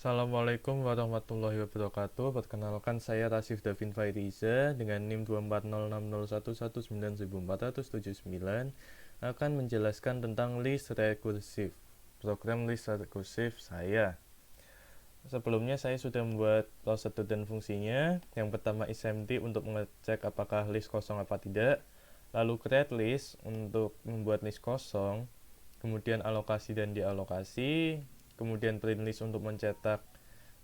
Assalamualaikum warahmatullahi wabarakatuh. Perkenalkan, saya Rasif Davin Fairiza dengan NIM 24060119479 akan menjelaskan tentang list rekursif, program list rekursif saya. Sebelumnya saya sudah membuat prosedur dan fungsinya. Yang pertama isempty untuk mengecek apakah list kosong apa tidak, lalu create list untuk membuat list kosong, kemudian alokasi dan dialokasi, kemudian print list untuk mencetak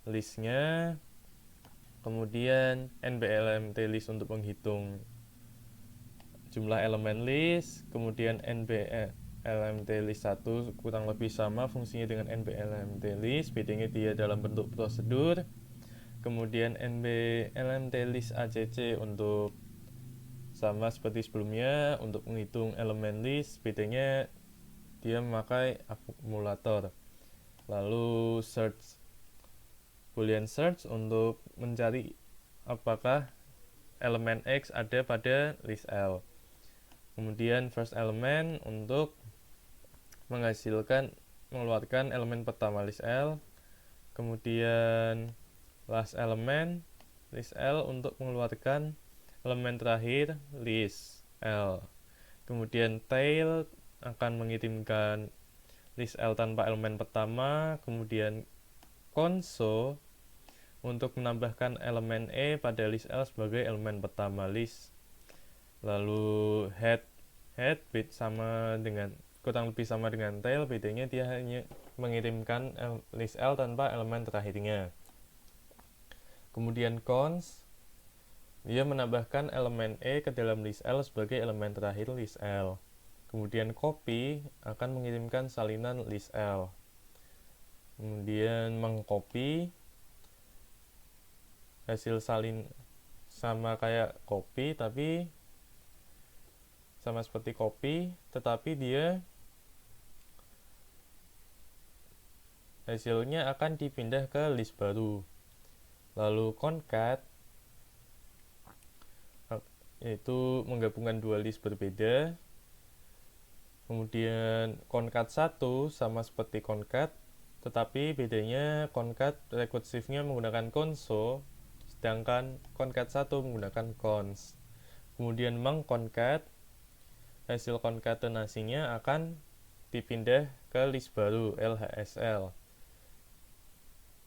listnya, kemudian nblmt list untuk menghitung jumlah elemen list, kemudian nblmt list 1 kurang lebih sama fungsinya dengan nblmt list, bedanya dia dalam bentuk prosedur. Kemudian nblmt list acc untuk sama seperti sebelumnya untuk menghitung elemen list, bedanya dia memakai akumulator. Lalu search boolean search untuk mencari apakah elemen X ada pada list L. Kemudian first element untuk mengeluarkan elemen pertama list L. Kemudian last element list L untuk mengeluarkan elemen terakhir list L. Kemudian tail akan mengirimkan list L tanpa elemen pertama. Kemudian console untuk menambahkan elemen E pada list L sebagai elemen pertama list. Lalu head bit sama dengan kurang lebih sama dengan tail, bedanya dia hanya mengirimkan list L tanpa elemen terakhirnya. Kemudian cons, dia menambahkan elemen E ke dalam list L sebagai elemen terakhir list L. Kemudian copy akan mengirimkan salinan list L. Kemudian mengcopy, hasil salin sama kayak copy, tapi sama seperti copy, tetapi dia hasilnya akan dipindah ke list baru. Lalu concat yaitu menggabungkan dua list berbeda. Kemudian concat 1 sama seperti concat, tetapi bedanya concat rekursifnya menggunakan console, sedangkan concat 1 menggunakan cons. Kemudian mengconcat, hasil konkatenasinya akan dipindah ke list baru LHSL,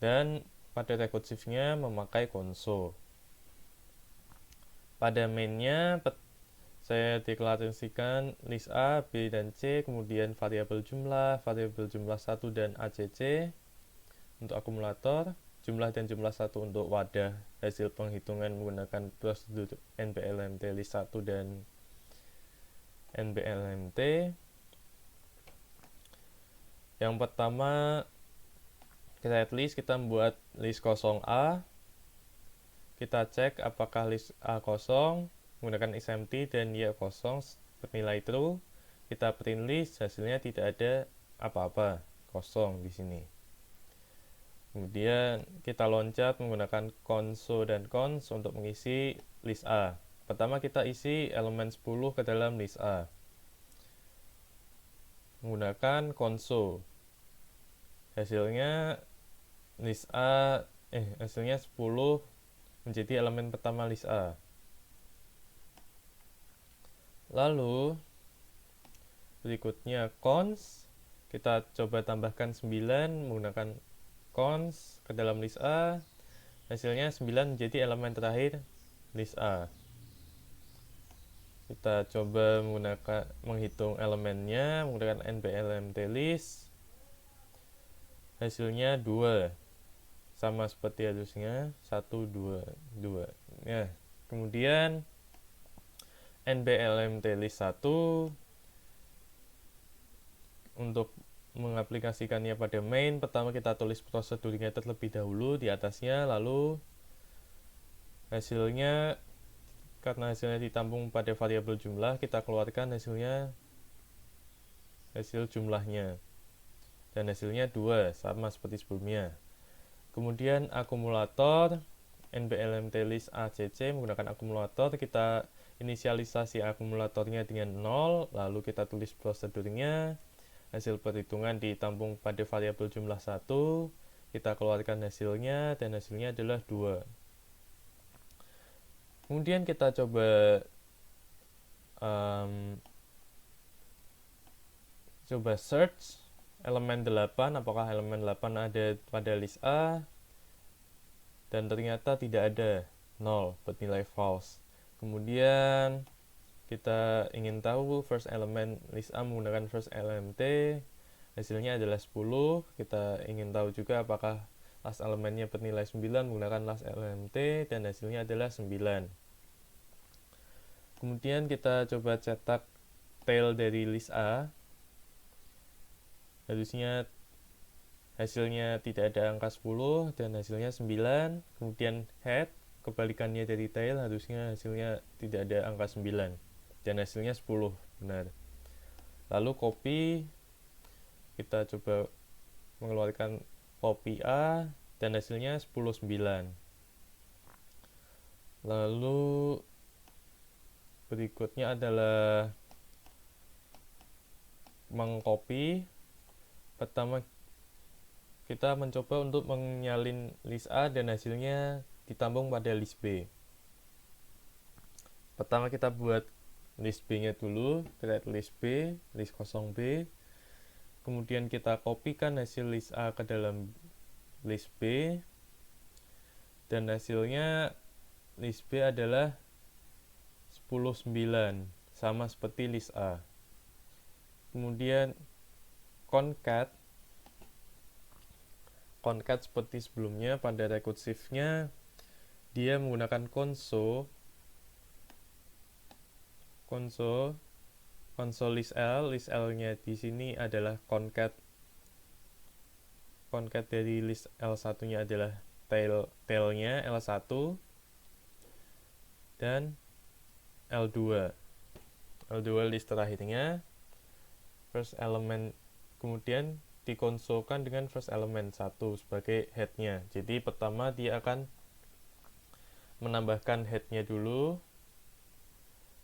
dan pada rekursifnya memakai console. Pada mainnya saya deklarasikan list A, B, dan C, kemudian variabel jumlah 1 dan ACC untuk akumulator, jumlah dan jumlah 1 untuk wadah hasil penghitungan menggunakan prosedur nblmt list 1 dan nblmt. Yang pertama create list, kita membuat list kosong A. Kita cek apakah list A kosong menggunakan isempty dan ya kosong bernilai true. Kita print list, hasilnya tidak ada apa-apa, kosong di sini. Kemudian kita loncat menggunakan console dan cons untuk mengisi list A. Pertama kita isi elemen 10 ke dalam list A menggunakan console. Hasilnya list A hasilnya 10 menjadi elemen pertama list A. Lalu berikutnya cons, kita coba tambahkan 9 menggunakan cons ke dalam list A. Hasilnya 9 menjadi elemen terakhir list A. Kita coba menghitung elemennya menggunakan nblmt list. Hasilnya 2, sama seperti harusnya 1, 2, 2. Ya, kemudian nblmt list 1 untuk mengaplikasikannya pada main. Pertama kita tulis prosedurnya terlebih dahulu di atasnya, lalu hasilnya, karena hasilnya ditampung pada variabel jumlah, kita keluarkan hasil jumlahnya, dan hasilnya 2, sama seperti sebelumnya. Kemudian akumulator nblmt list acc menggunakan akumulator, kita inisialisasi akumulatornya dengan 0, lalu kita tulis prosedurnya. Hasil perhitungan ditampung pada variabel jumlah 1, kita keluarkan hasilnya, dan hasilnya adalah 2. Kemudian kita coba search elemen 8, apakah elemen 8 ada pada list A, dan ternyata tidak ada, 0, bernilai false. Kemudian kita ingin tahu first element list A menggunakan first LMT, hasilnya adalah 10. Kita ingin tahu juga apakah last elemennya bernilai 9 menggunakan last LMT, dan hasilnya adalah 9. Kemudian kita coba cetak tail dari list A, harusnya hasilnya tidak ada angka 10 dan hasilnya 9. Kemudian head, kebalikannya dari tail, harusnya hasilnya tidak ada angka 9 dan hasilnya 10, benar. Lalu copy, kita coba mengeluarkan copy A dan hasilnya 10, 9. Lalu berikutnya adalah mengcopy. Pertama kita mencoba untuk menyalin list A dan hasilnya ditambung pada list B. Pertama kita buat list B nya dulu, create list B, list kosong B. Kemudian kita kopikan hasil list A ke dalam list B, dan hasilnya list B adalah 10, 9, sama seperti list A. Kemudian concat seperti sebelumnya pada recursive-nya, dia menggunakan console list L-nya di sini adalah concat dari list L1-nya adalah tail-nya L1 dan L2 list terakhirnya first element, kemudian dikonsolkan dengan first element 1 sebagai headnya. Jadi pertama dia akan menambahkan headnya dulu,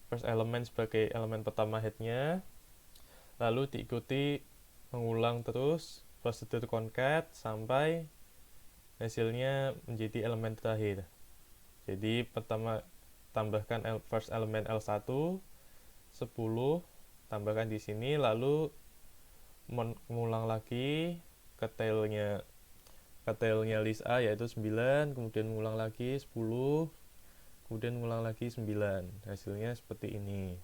first element sebagai elemen pertama headnya, lalu diikuti mengulang terus prosedur concat sampai hasilnya menjadi elemen terakhir. Jadi pertama tambahkan first element L1 10, tambahkan di sini, lalu mengulang lagi ke tailnya list A yaitu 9, kemudian mengulang lagi 10, kemudian mengulang lagi 9. Hasilnya seperti ini.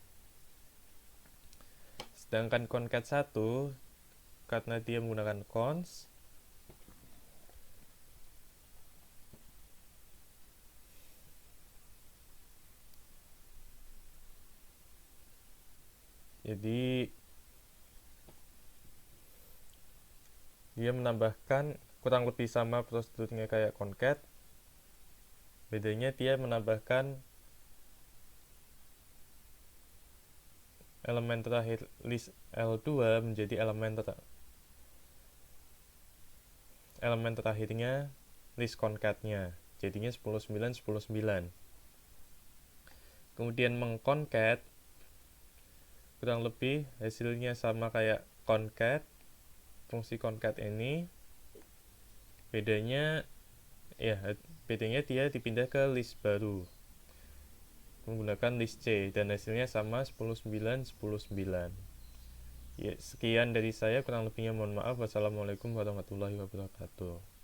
Sedangkan concat 1, karena dia menggunakan cons, jadi dia menambahkan kurang lebih sama prosedurnya kayak concat. Bedanya dia menambahkan elemen terakhir list L2 menjadi elemen terakhirnya list concatnya. Jadinya 10, 9, 10, 9. Kemudian mengconcat, kurang lebih hasilnya sama kayak concat, fungsi concat ini. Bedanya dia dipindah ke list baru menggunakan list C, dan hasilnya sama 10, 9, 10, 9. Ya, sekian dari saya, kurang lebihnya mohon maaf. Wassalamualaikum warahmatullahi wabarakatuh.